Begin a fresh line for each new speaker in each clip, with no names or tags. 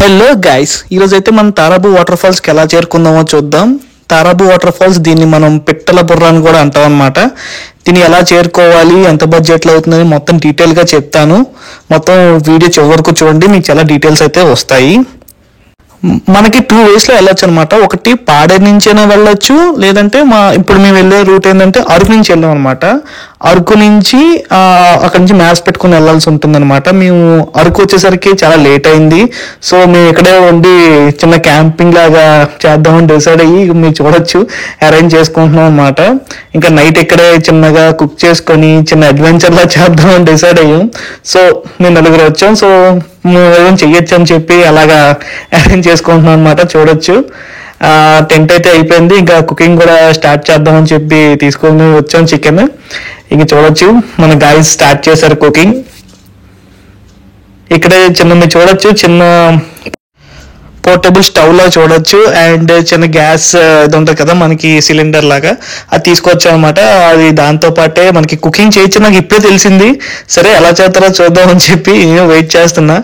Hello guys, ఈరోజు అయితే మనం తారాబు వాటర్ ఫాల్స్కి ఎలా చేరుకుందామో చూద్దాం. తారాబు వాటర్ ఫాల్స్, దీన్ని మనం పిట్టల బుర్ర అని కూడా అంటాం అనమాట. దీన్ని ఎలా చేరుకోవాలి, ఎంత బడ్జెట్లో అవుతుందని మొత్తం డీటెయిల్గా చెప్తాను. మొత్తం వీడియో చివరి వరకు చూడండి, మీకు చాలా డీటెయిల్స్ అయితే వస్తాయి. మనకి 2 ways లో వెళ్ళొచ్చు అనమాట. ఒకటి పాడేరు నుంచైనా వెళ్ళొచ్చు, లేదంటే ఇప్పుడు మేము వెళ్ళే రూట్ ఏంటంటే అరకు నుంచి వెళ్ళాం అనమాట. అరకు నుంచి అక్కడి నుంచి మ్యాప్స్ పెట్టుకుని వెళ్ళాల్సి ఉంటుంది అనమాట. మేము అరకు వచ్చేసరికి చాలా లేట్ అయింది. సో మేము ఇక్కడే ఉండి చిన్న క్యాంపింగ్ లాగా చేద్దామని డిసైడ్ అయ్యి మీరు చూడొచ్చు అరేంజ్ చేసుకుంటున్నాం అనమాట. ఇంకా నైట్ ఇక్కడే చిన్నగా కుక్ చేసుకొని చిన్న అడ్వెంచర్ లా చేద్దామని డిసైడ్ అయ్యాం. సో మేము 4 వచ్చాం. సో మేము చెయ్యొచ్చు అని చెప్పి అలాగా అరేంజ్ చేసుకుంటున్నాం అనమాట. చూడొచ్చు, టెంట్ అయితే అయిపోయింది. ఇంకా కుకింగ్ కూడా స్టార్ట్ చేద్దామని చెప్పి తీసుకొని వచ్చాం చికెన్. ఇంక చూడొచ్చు మన గాయస్ స్టార్ట్ చేశారు కుకింగ్. ఇక్కడే మీరు చూడొచ్చు చిన్న పోర్టబుల్ స్టవ్ లా చూడొచ్చు. అండ్ చిన్న గ్యాస్ ఇది ఉంటుంది కదా మనకి సిలిండర్ లాగా, అది తీసుకొచ్చాం అనమాట. అది దాంతో పాటే మనకి కుకింగ్ చేయొచ్చు, నాకు ఇప్పుడే తెలిసింది. సరే ఎలా చేస్తారో చూద్దామని చెప్పి నేను వెయిట్ చేస్తున్నా.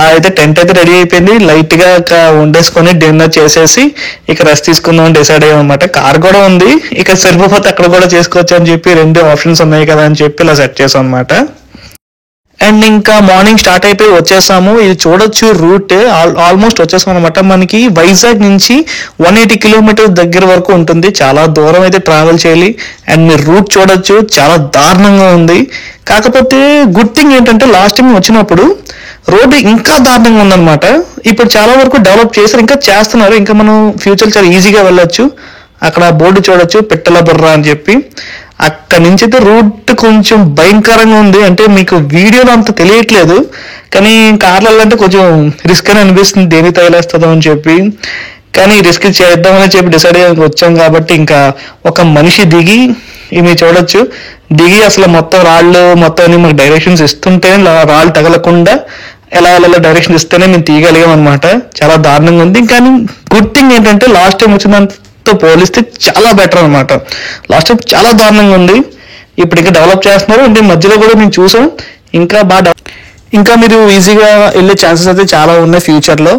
అయితే టెంట్ అయితే రెడీ అయిపోయింది. లైట్ గా వండేసుకొని డిన్నర్ చేసేసి ఇక రెస్ట్ తీసుకుందాం డిసైడ్ అయ్యాం అనమాట. కార్ కూడా ఉంది, ఇక సరిపోతే అక్కడ కూడా చేసుకోవచ్చు అని చెప్పి 2 ఆప్షన్స్ ఉన్నాయి కదా అని చెప్పి ఇలా సెట్ చేసాం అనమాట. అండ్ ఇంకా మార్నింగ్ స్టార్ట్ అయిపోయి వచ్చేసాము. ఇది చూడొచ్చు రూట్ ఆల్మోస్ట్ వచ్చేసాం అనమాట. మనకి వైజాగ్ నుంచి 180 కిలోమీటర్స్ దగ్గర వరకు ఉంటుంది. చాలా దూరం అయితే ట్రావెల్ చేయాలి. అండ్ మీరు రూట్ చూడొచ్చు, చాలా దారుణంగా ఉంది. కాకపోతే గుడ్ థింగ్ ఏంటంటే లాస్ట్ టైం వచ్చినప్పుడు రోడ్డు ఇంకా దారుణంగా ఉందన్నమాట. ఇప్పుడు చాలా వరకు డెవలప్ చేశారు, ఇంకా చేస్తున్నారు. ఇంకా మనం ఫ్యూచర్ చాలా ఈజీగా వెళ్ళొచ్చు. అక్కడ బోర్డు చూడొచ్చు, పిట్టల బుర్ర అని చెప్పి. అక్కడి నుంచి అయితే రూట్ కొంచెం భయంకరంగా ఉంది. అంటే మీకు వీడియోలో అంత తెలియట్లేదు, కానీ కార్లలో అంటే కొంచెం రిస్క్ అని అనిపిస్తుంది, దేనికి తగిలేస్తుందో అని చెప్పి. కానీ రిస్క్ చేద్దామని చెప్పి డిసైడ్ అయ్యి వచ్చాం కాబట్టి ఇంకా ఒక మనిషి దిగి ఇవి చూడొచ్చు, దిగి అసలు మొత్తం రాళ్ళు మొత్తం మాకు డైరెక్షన్స్ ఇస్తుంటే రాళ్ళు తగలకుండా ఎలా డైరెక్షన్ ఇస్తేనే మేము తీయగలిగాం అనమాట. చాలా దారుణంగా ఉంది. కానీ గుడ్ థింగ్ ఏంటంటే లాస్ట్ టైం వచ్చినంత పోలిస్తే చాలా బెటర్ అనమాట. లాస్ట్ టైం చాలా దారుణంగా ఉంది. ఇప్పుడు ఇంకా డెవలప్ చేస్తున్నారు. అంటే మధ్యలో కూడా మేము చూసాం, ఇంకా మీరు ఈజీగా వెళ్ళే ఛాన్సెస్ అయితే చాలా ఉన్నాయి ఫ్యూచర్లో.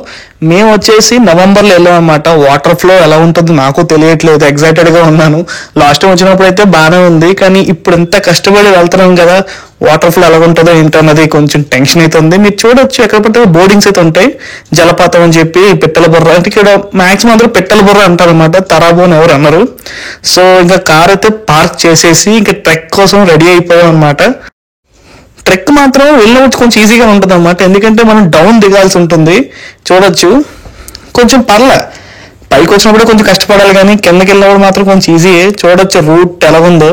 మేము వచ్చేసి నవంబర్లో వెళ్ళాం అనమాట. వాటర్ ఫ్లో ఎలా ఉంటుందో నాకు తెలియట్లేదు, ఎగ్జైటెడ్గా ఉన్నాను. లాస్ట్ టైం వచ్చినప్పుడు అయితే బాగానే ఉంది, కానీ ఇప్పుడు ఎంత కష్టపడి వెళ్తున్నాం కదా, వాటర్ ఫ్లో ఎలా ఉంటుందో ఏంటన్నది కొంచెం టెన్షన్ అయితే ఉంది. మీరు చూడొచ్చు ఎక్కడ బోర్డింగ్స్ అయితే ఉంటాయి. జలపాతం అని చెప్పి పిట్టల బుర్ర అంటే ఇక్కడ మాక్సిమం అందరూ పిట్టల బుర్ర అంటారు అనమాట, తరాబు అని ఎవరు అన్నారు. సో ఇంకా కార్ అయితే పార్క్ చేసేసి ఇంకా ట్రెక్ కోసం రెడీ అయిపోయాం అనమాట. ట్రెక్ మాత్రం వెళ్ళవచ్చు కొంచెం ఈజీగా ఉంటుంది అనమాట, ఎందుకంటే మనం డౌన్ దిగాల్సి ఉంటుంది. చూడొచ్చు కొంచెం పైకి వచ్చినప్పుడు కొంచెం కష్టపడాలి, కానీ కిందకి వెళ్ళినప్పుడు మాత్రం కొంచెం ఈజీయే. చూడొచ్చు రూట్ ఎలా ఉందో,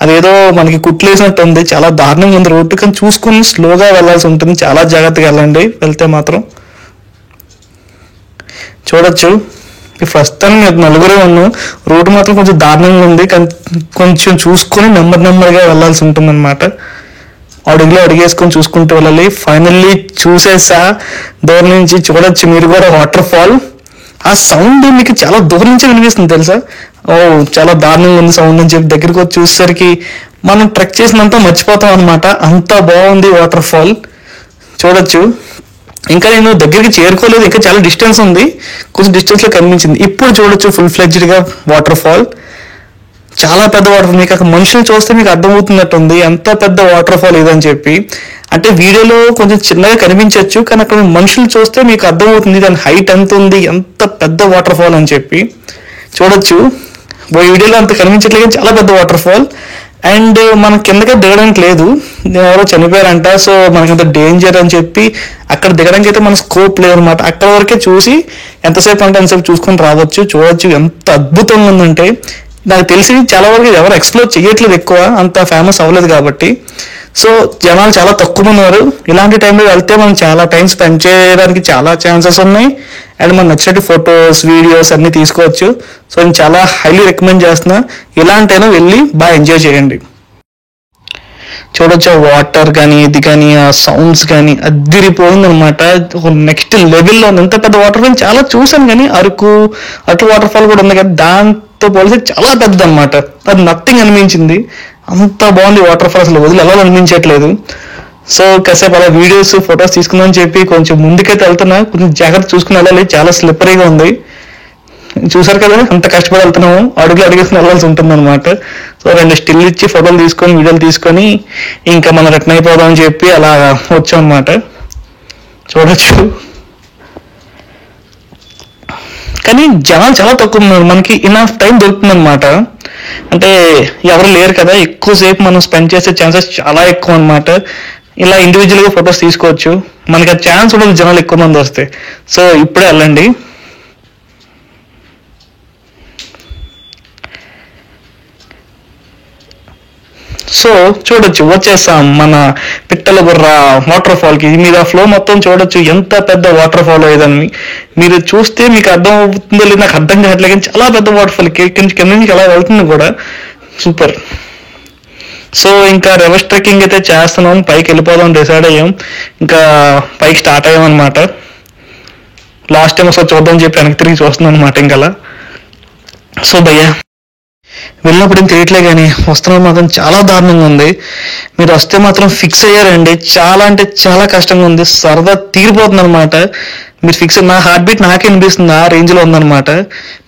అదేదో మనకి కుట్లేసినట్టు ఉంది. చాలా దారుణంగా ఉంది రూట్, కానీ చూసుకుని స్లోగా వెళ్ళాల్సి ఉంటుంది. చాలా జాగ్రత్తగా వెళ్ళండి వెళ్తే మాత్రం. చూడొచ్చు ప్రస్తుతానికి 4 ఉన్నాం. రూట్ మాత్రం కొంచెం దారుణంగా ఉంది, కానీ కొంచెం చూసుకొని నెమ్మదిగా వెళ్ళాల్సి ఉంటుంది అనమాట. అడిగేసుకొని చూసుకుంటూ వెళ్ళాలి. ఫైనల్లీ చూసేసా దూరం నుంచి. చూడొచ్చు మీరు కూడా వాటర్ ఫాల్. ఆ సౌండ్ మీకు చాలా దూరం నుంచి వినిపిస్తుంది తెలుసా. చాలా దారుణంగా ఉంది సౌండ్ అని చెప్పి దగ్గరికి వచ్చి చూసేసరికి మనం ట్రెక్ చేసినంత మర్చిపోతాం అనమాట. అంత బాగుంది వాటర్ ఫాల్. చూడొచ్చు ఇంకా నేను దగ్గరికి చేరుకోలేదు, ఇంకా చాలా డిస్టెన్స్ ఉంది. కొంచెం డిస్టెన్స్లో కనిపించింది. ఇప్పుడు చూడొచ్చు ఫుల్ ఫ్లెడ్జ్డ్గా వాటర్ ఫాల్. చాలా పెద్ద వాటర్ ఫాల్. మీకు అక్కడ మనుషులు చూస్తే మీకు అర్థమవుతున్నట్టుంది ఎంత పెద్ద వాటర్ ఫాల్ ఇదని చెప్పి. అంటే వీడియోలో కొంచెం చిన్నగా కనిపించవచ్చు, కానీ అక్కడ మనుషులు చూస్తే మీకు అర్థమవుతుంది దాని హైట్ ఎంత ఉంది, ఎంత పెద్ద వాటర్ ఫాల్ అని చెప్పి. చూడొచ్చు వీడియోలో అంత కనిపించట్లేదు, చాలా పెద్ద వాటర్ ఫాల్. అండ్ మనం కిందకే దిగడానికి లేదు, ఎవరో చనిపోయారంట. సో మనకంత డేంజర్ అని చెప్పి అక్కడ దిగడానికి అయితే మన స్కోప్ లేదు అనమాట. అక్కడ వరకే చూసి ఎంతసేపు అంటే అంతసేపు చూసుకొని రావచ్చు. చూడొచ్చు ఎంత అద్భుతంగా ఉందంటే. నాకు తెలిసి చాలా వరకు ఎవరు ఎక్స్ప్లోర్ చేయట్లేదు, ఎక్కువ అంత ఫేమస్ అవ్వలేదు కాబట్టి. సో జనాలు చాలా తక్కువ ఉన్నారు. ఇలాంటి టైంలో వెళ్తే మనం చాలా టైం స్పెండ్ చేయడానికి చాలా ఛాన్సెస్ ఉన్నాయి. అండ్ మనకు నచ్చినట్టు ఫొటోస్ వీడియోస్ అన్నీ తీసుకోవచ్చు. సో నేను చాలా హైలీ రికమెండ్ చేస్తున్నా, ఇలాంటైనా వెళ్ళి బాగా ఎంజాయ్ చేయండి. చూడొచ్చు వాటర్ కానీ ఇది కానీ ఆ సౌండ్స్ కానీ అదిరిపోయింది అనమాట. నెక్స్ట్ లెవెల్లో ఉంది. ఎంత పెద్ద వాటర్ ఫాల్ చాలా చూసాను, కానీ అరకు వాటర్ ఫాల్ కూడా ఉంది కదా, దాంతో పోలిస్తే చాలా పెద్ద అనమాట. అది నథింగ్ అనిపించింది. అంత బాగుంది వాటర్ ఫాల్, అసలు వదిలి ఎలా అనిపించట్లేదు. సో కాసేపు అలా వీడియోస్ ఫొటోస్ తీసుకుందాం అని చెప్పి కొంచెం ముందుకైతే వెళ్తున్నా, కొంచెం జాగ్రత్త చూసుకుని వెళ్ళాలి, చాలా స్లిప్పరీగా ఉంది. చూసారు కదా అంత కష్టపడి వెళ్తున్నాము, అడుగులు అడిగేసుకుని వెళ్ళాల్సి ఉంటుంది అనమాట. సో 2 స్టిల్ ఇచ్చి ఫోటోలు తీసుకొని వీడియోలు తీసుకొని ఇంకా మనం రిటర్న్ అయిపోదాం అని చెప్పి అలా వచ్చాం అనమాట. చూడొచ్చు కానీ జనాలు చాలా తక్కువ ఉన్నారు, మనకి ఇనఫ్ టైం దొరుకుతుంది అనమాట. అంటే ఎవరు లేరు కదా, ఎక్కువసేపు మనం స్పెండ్ చేసే ఛాన్సెస్ చాలా ఎక్కువ అనమాట. ఇలా ఇండివిజువల్గా ఫొటోస్ తీసుకోవచ్చు, మనకి ఆ ఛాన్స్ ఉండదు జనాలు ఎక్కువ మంది వస్తే. సో ఇప్పుడే వెళ్ళండి. సో చూడొచ్చు వచ్చేసాం మన పిట్టల బుర్ర వాటర్ ఫాల్ కి. మీరు ఆ ఫ్లో మొత్తం చూడొచ్చు, ఎంత పెద్ద వాటర్ ఫాల్ అయ్యేదని మీరు చూస్తే మీకు అర్థం అవుతుందో లేదు నాకు అర్థం కావట్లేదు, కానీ చాలా పెద్ద వాటర్ ఫాల్ కింద నుంచి అలా వెళ్తుంది కూడా, సూపర్. సో ఇంకా రివర్స్ ట్రెక్కింగ్ అయితే చేస్తున్నాం, పైకి వెళ్ళిపోదాం డిసైడ్ అయ్యాం, ఇంకా పైకి స్టార్ట్ అయ్యాం అనమాట. లాస్ట్ టైం ఒకసారి చూద్దాం చెప్పి వెనక్కి తిరిగి చూస్తున్నాం అనమాట ఇంకా. సో భయ్యా వెళ్ళినప్పుడు ఏం తెలియట్లే కానీ వస్తున్నది మాత్రం చాలా దారుణంగా ఉంది. మీరు వస్తే మాత్రం ఫిక్స్ అయ్యారండి, చాలా అంటే చాలా కష్టంగా ఉంది, సరదా తీరిపోతుంది అనమాట. మీరు ఫిక్స్, నా హార్ట్ బీట్ నాకే అనిపిస్తుంది ఆ రేంజ్లో ఉందన్నమాట.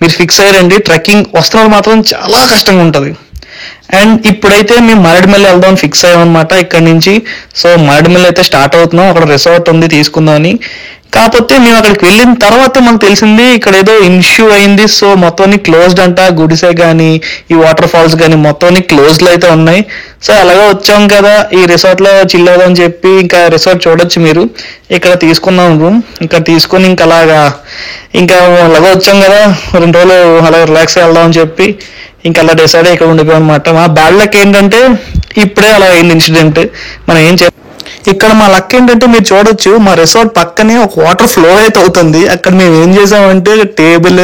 మీరు ఫిక్స్ అయ్యారండి, ట్రెక్కింగ్ వస్తున్నది మాత్రం చాలా కష్టంగా ఉంటుంది. అండ్ ఇప్పుడైతే మేము మారేడుమల్లి వెళ్దాం అని ఫిక్స్ అయ్యామన్నమాట ఇక్కడ నుంచి. సో మారేడుమల్లి అయితే స్టార్ట్ అవుతున్నాం, అక్కడ రిసార్ట్ ఉంది తీసుకుందామని. కాకపోతే మేము అక్కడికి వెళ్ళిన తర్వాత మనకు తెలిసింది ఇక్కడ ఏదో ఇష్యూ అయింది. సో మొత్తం క్లోజ్డ్ అంట, గుడిసె కానీ ఈ వాటర్ ఫాల్స్ కానీ మొత్తం క్లోజ్లో అయితే ఉన్నాయి. సో అలాగే వచ్చాం కదా ఈ రిసార్ట్లో చిల్ అవుదాం అని చెప్పి ఇంకా రిసార్ట్ చూడొచ్చు మీరు. ఇక్కడ తీసుకున్నాం రూమ్, ఇక్కడ తీసుకొని ఇంకా అలాగే వచ్చాం కదా 2 రోజులు అలా రిలాక్స్ వెళ్దాం అని చెప్పి ఇంకా అలా డిసైడ్ ఇక్కడ ఉండిపోయాం అనమాట. మా బ్యాడ్ లక్ ఏంటంటే ఇప్పుడే అలా అయింది ఇన్సిడెంట్, మనం ఏం ఇక్కడ మా లక్ ఏంటంటే మీరు చూడొచ్చు మా రిసార్ట్ పక్కనే ఒక వాటర్ ఫ్లో అయితే అవుతుంది. అక్కడ మేము ఏం చేసామంటే టేబుల్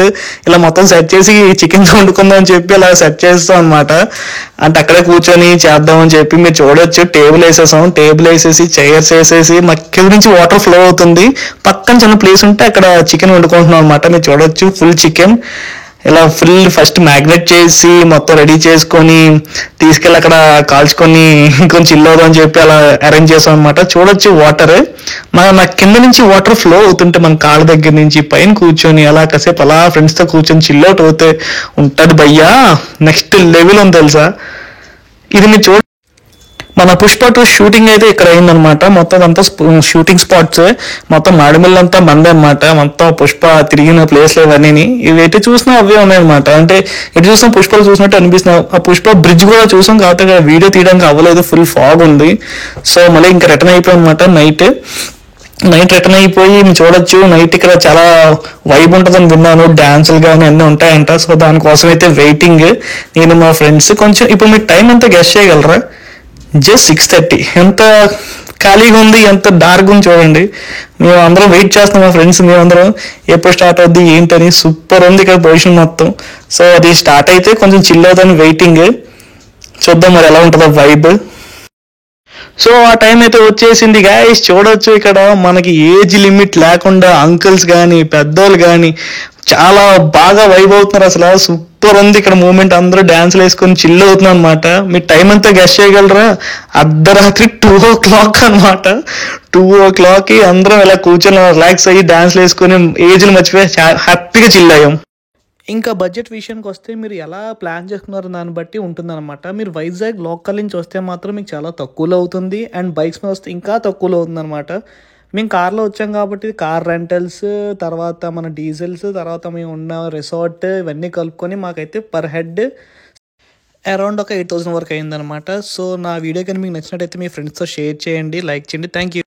ఇలా మొత్తం సెట్ చేసి చికెన్ వండుకుందాం అని చెప్పి అలా సెట్ చేస్తాం అనమాట. అంటే అక్కడే కూర్చొని చేద్దామని చెప్పి మీరు చూడొచ్చు టేబుల్ వేసేసాం, టేబుల్ వేసేసి చైర్స్ వేసేసి మా కింద నుంచి వాటర్ ఫ్లో అవుతుంది, పక్కన చిన్న ప్లేస్ ఉంటే అక్కడ చికెన్ వండుకుంటున్నాం అనమాట. మీరు చూడొచ్చు ఫుల్ చికెన్ ఇలా ఫస్ట్ మ్యాగ్నెట్ చేసి మొత్తం రెడీ చేసుకొని తీసుకెళ్ళి అక్కడ కాల్చుకొని కొంచెం చిల్ అవుదాం అని చెప్పి అలా అరేంజ్ చేసాం అనమాట. చూడొచ్చు వాటర్ నా కింద నుంచి వాటర్ ఫ్లో అవుతుంటే మన కాళ్ళ దగ్గర నుంచి పైన కూర్చొని అలా కాసేపు అలా ఫ్రెండ్స్తో కూర్చొని చిల్ అవుట్ అవుతే ఉంటుంది భయ్యా, నెక్స్ట్ లెవెల్ ఉంది తెలుసా. ఇది మీరు మన పుష్ప 2 షూటింగ్ అయితే ఇక్కడ అయిందనమాట. మొత్తం అంతా షూటింగ్ స్పాట్స్, మొత్తం మాడిమిల్లు అంతా మందే అనమాట. మొత్తం పుష్ప తిరిగిన ప్లేస్లు ఇవన్నీ ఇవి ఎటు చూసినా అవే ఉన్నాయన్నమాట. అంటే ఎటు చూసినా పుష్పలు చూసినట్టు అనిపిస్తున్నాయి. ఆ పుష్ప బ్రిడ్జ్ కూడా చూసాం, కాబట్టి వీడియో తీయడానికి అవ్వలేదు, ఫుల్ ఫాగ్ ఉంది. సో మళ్ళీ ఇంకా రిటర్న్ అయిపోయాం అనమాట. నైట్ రిటర్న్ అయిపోయి చూడొచ్చు, నైట్ ఇక్కడ చాలా వైబ్ ఉంటుందని విన్నాను, డాన్సులు కానీ అన్నీ ఉంటాయంట. సో దానికోసం అయితే వెయిటింగ్ నేను మా ఫ్రెండ్స్. కొంచెం ఇప్పుడు మీరు టైం ఎంత గెస్ట్ చేయగలరా? జస్ట్ 6:30, ఎంత ఖాళీగా ఉంది, ఎంత డార్క్ ఉంది చూడండి. మేము అందరం వెయిట్ చేస్తున్నాం, మా ఫ్రెండ్స్ మేమందరం ఎప్పుడు స్టార్ట్ అవుద్ది ఏంటని. సూపర్ ఉంది ఇక్కడ పొజిషన్ మొత్తం. సో అది స్టార్ట్ అయితే కొంచెం చిల్ అవుతుంది, వెయిటింగ్ చూద్దాం మరి ఎలా ఉంటుందో వైబ్. సో ఆ టైం అయితే వచ్చేసింది గాయస్. చూడొచ్చు ఇక్కడ మనకి ఏజ్ లిమిట్ లేకుండా అంకుల్స్ కానీ పెద్దోళ్ళు కానీ చాలా బాగా వైబ్ అవుతున్నారు. అసలు సూపర్ ఉంది ఇక్కడ మూమెంట్, అందరూ డాన్స్లు వేసుకొని చిల్ అవుతున్నాం అనమాట. మీ టైం అంతా గెస్ట్ చేయగలరా? అర్ధరాత్రి 2 o'clock అనమాట. 2 o'clock అందరం ఇలా కూర్చొని రిలాక్స్ అయ్యి డాన్స్లు వేసుకొని ఏజ్లు మర్చిపోయి హ్యాపీగా చిల్ అయ్యాం. ఇంకా బడ్జెట్ విషయానికి వస్తే మీరు ఎలా ప్లాన్ చేసుకున్నారో దాన్ని బట్టి ఉంటుందన్నమాట. మీరు వైజాగ్ లోకల్ నుంచి వస్తే మాత్రం మీకు చాలా తక్కువలో అవుతుంది, అండ్ బైక్స్ మీద వస్తే ఇంకా తక్కువలో అవుతుందన్నమాట. మేము కార్లో వచ్చాం కాబట్టి కార్ రెంటల్స్, తర్వాత మన డీజిల్స్, తర్వాత మేము ఉన్న రిసార్ట్ ఇవన్నీ కలుపుకొని మాకైతే పర్ హెడ్ అరౌండ్ ఒక 8,000 వరకు అయిందనమాట. సో నా వీడియో కానీ మీకు నచ్చినట్టయితే మీ ఫ్రెండ్స్తో షేర్ చేయండి, లైక్ చేయండి. Thank you.